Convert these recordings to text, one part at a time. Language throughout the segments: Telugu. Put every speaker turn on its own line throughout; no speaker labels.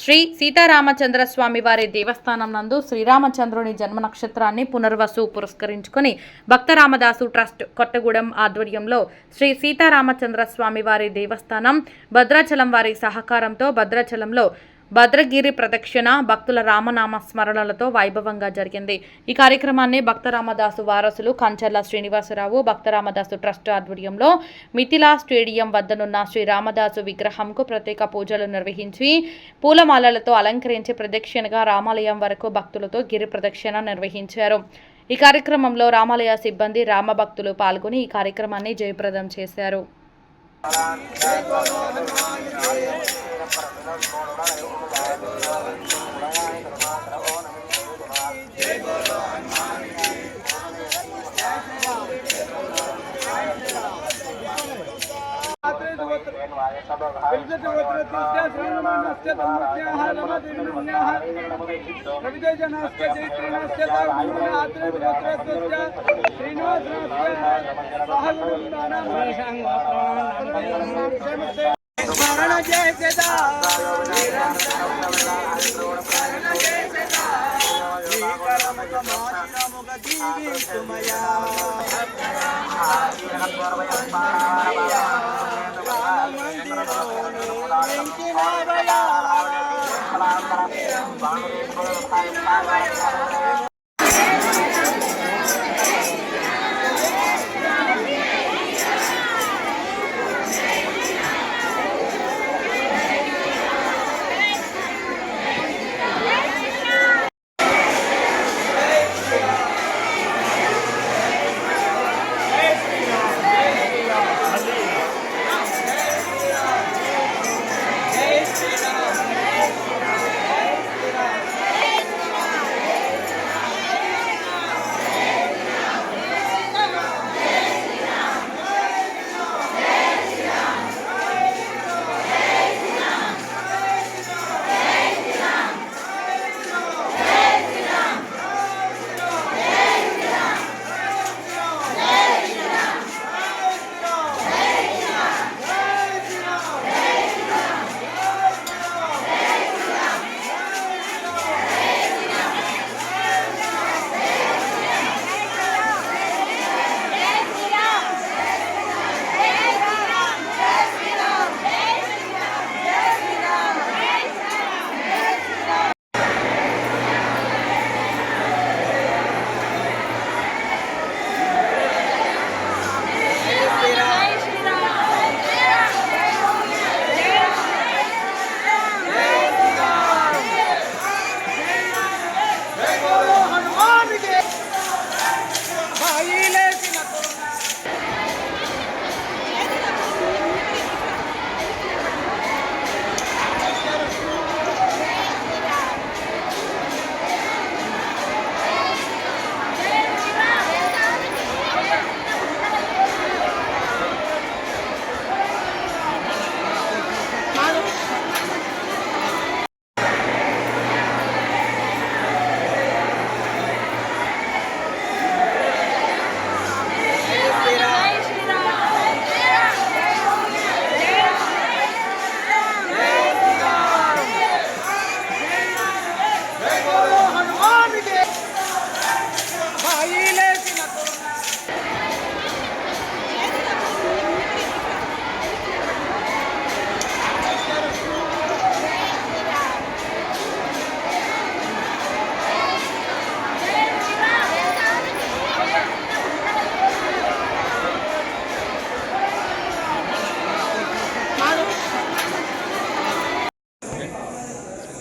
శ్రీ సీతారామచంద్ర స్వామి వారి దేవస్థానం నందు శ్రీరామచంద్రుని జన్మ నక్షత్రాన్ని పునర్వసు పురస్కరించుకొని భక్త రామదాసు ట్రస్ట్ కొత్తగూడెం ఆధ్వర్యంలో శ్రీ సీతారామచంద్ర స్వామి వారి దేవస్థానం భద్రాచలం వారి సహకారంతో భద్రాచలంలో భద్రగిరి ప్రదక్షిణ భక్తుల రామనామ స్మరణలతో వైభవంగా జరిగింది. ఈ కార్యక్రమాన్ని భక్త రామదాసు వారసులు కంచర్ల శ్రీనివాసరావు భక్త రామదాసు ట్రస్ట్ ఆధ్వర్యంలో మిథిలా స్టేడియం వద్దనున్న శ్రీ రామదాసు విగ్రహంకు ప్రత్యేక పూజలు నిర్వహించి పూలమాలలతో అలంకరించి ప్రదక్షిణగా రామాలయం వరకు భక్తులతో గిరి ప్రదక్షిణ నిర్వహించారు. ఈ కార్యక్రమంలో రామాలయ సిబ్బంది రామభక్తులు పాల్గొని ఈ కార్యక్రమాన్ని జయప్రదం చేశారు.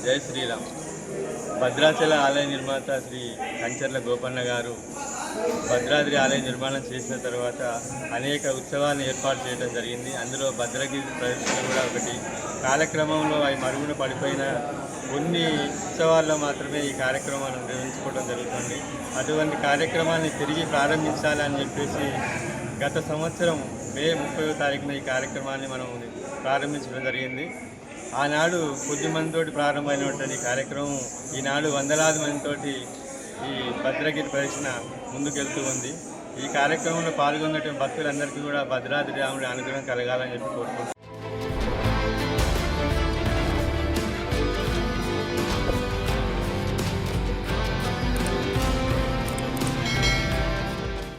జై శ్రీరామ్. భద్రాచల ఆలయ నిర్మాత శ్రీ కంచర్ల గోపన్న గారు భద్రాద్రి ఆలయ నిర్మాణం చేసిన తర్వాత అనేక ఉత్సవాలను ఏర్పాటు చేయడం జరిగింది. అందులో భద్రగిరి ప్రదర్శన కూడా ఒకటి. కాలక్రమంలో అవి మరుగున పడిపోయిన కొన్ని ఉత్సవాల్లో మాత్రమే ఈ కార్యక్రమాలను నిర్వహించుకోవడం జరుగుతుంది. అటువంటి కార్యక్రమాన్ని తిరిగి ప్రారంభించాలని చెప్పేసి గత సంవత్సరం మే 30వ తారీఖున ఈ కార్యక్రమాన్ని మనం ప్రారంభించడం జరిగింది. ఆనాడు కొద్ది మందితోటి ప్రారంభమైనటువంటి కార్యక్రమం ఈనాడు వందలాది మందితోటి ఈ భద్రగిరి ప్రదర్శన ముందుకెళ్తూ ఉంది. ఈ కార్యక్రమంలో పాల్గొన్నటువంటి భక్తులందరికీ కూడా భద్రాద్రి రాముడి అనుగ్రహం కలగాలని చెప్పి కోరుకుంటున్నాను.